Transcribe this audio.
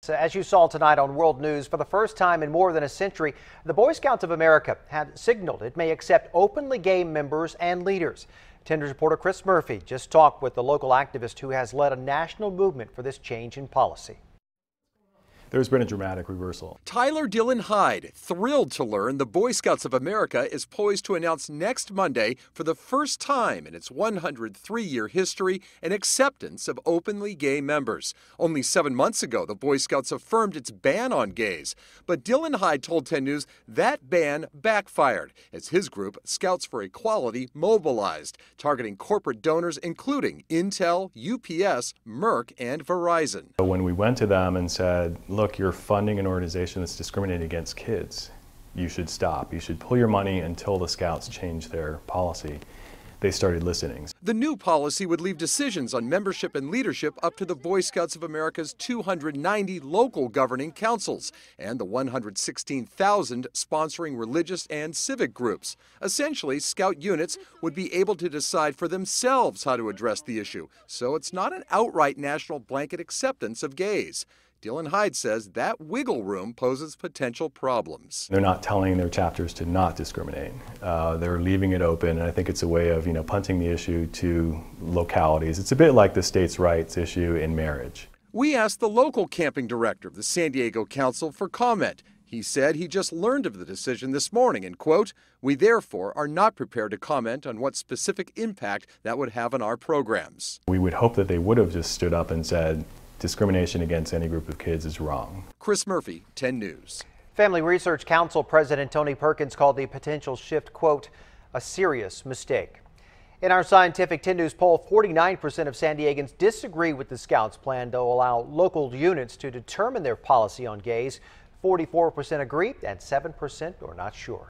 So as you saw tonight on World News, for the first time in more than a century, the Boy Scouts of America have signaled it may accept openly gay members and leaders. 10 News reporter Chris Murphy just talked with the local activist who has led a national movement for this change in policy. There's been a dramatic reversal. Tyler Dylan Hyde, thrilled to learn the Boy Scouts of America is poised to announce next Monday, for the first time in its 103-year history, an acceptance of openly gay members. Only 7 months ago, the Boy Scouts affirmed its ban on gays. But Dylan Hyde told 10 News that ban backfired as his group, Scouts for Equality, mobilized, targeting corporate donors including Intel, UPS, Merck, and Verizon. When we went to them and said, look, you're funding an organization that's discriminating against kids. You should stop. You should pull your money until the Scouts change their policy. They started listening. The new policy would leave decisions on membership and leadership up to the Boy Scouts of America's 290 local governing councils and the 116,000 sponsoring religious and civic groups. Essentially, Scout units would be able to decide for themselves how to address the issue, so it's not an outright national blanket acceptance of gays. Dylan Hyde says that wiggle room poses potential problems. They're not telling their chapters to not discriminate. They're leaving it open, and I think it's a way of, punting the issue to localities. It's a bit like the states' rights issue in marriage. We asked the local camping director of the San Diego Council for comment. He said he just learned of the decision this morning and, quote, "We therefore are not prepared to comment on what specific impact that would have on our programs." We would hope that they would have just stood up and said, discrimination against any group of kids is wrong. Chris Murphy, 10 News. Family Research Council President Tony Perkins called the potential shift, quote, a serious mistake. In our scientific 10 News poll, 49% of San Diegans disagree with the Scouts' plan to allow local units to determine their policy on gays. 44% agree and 7% are not sure.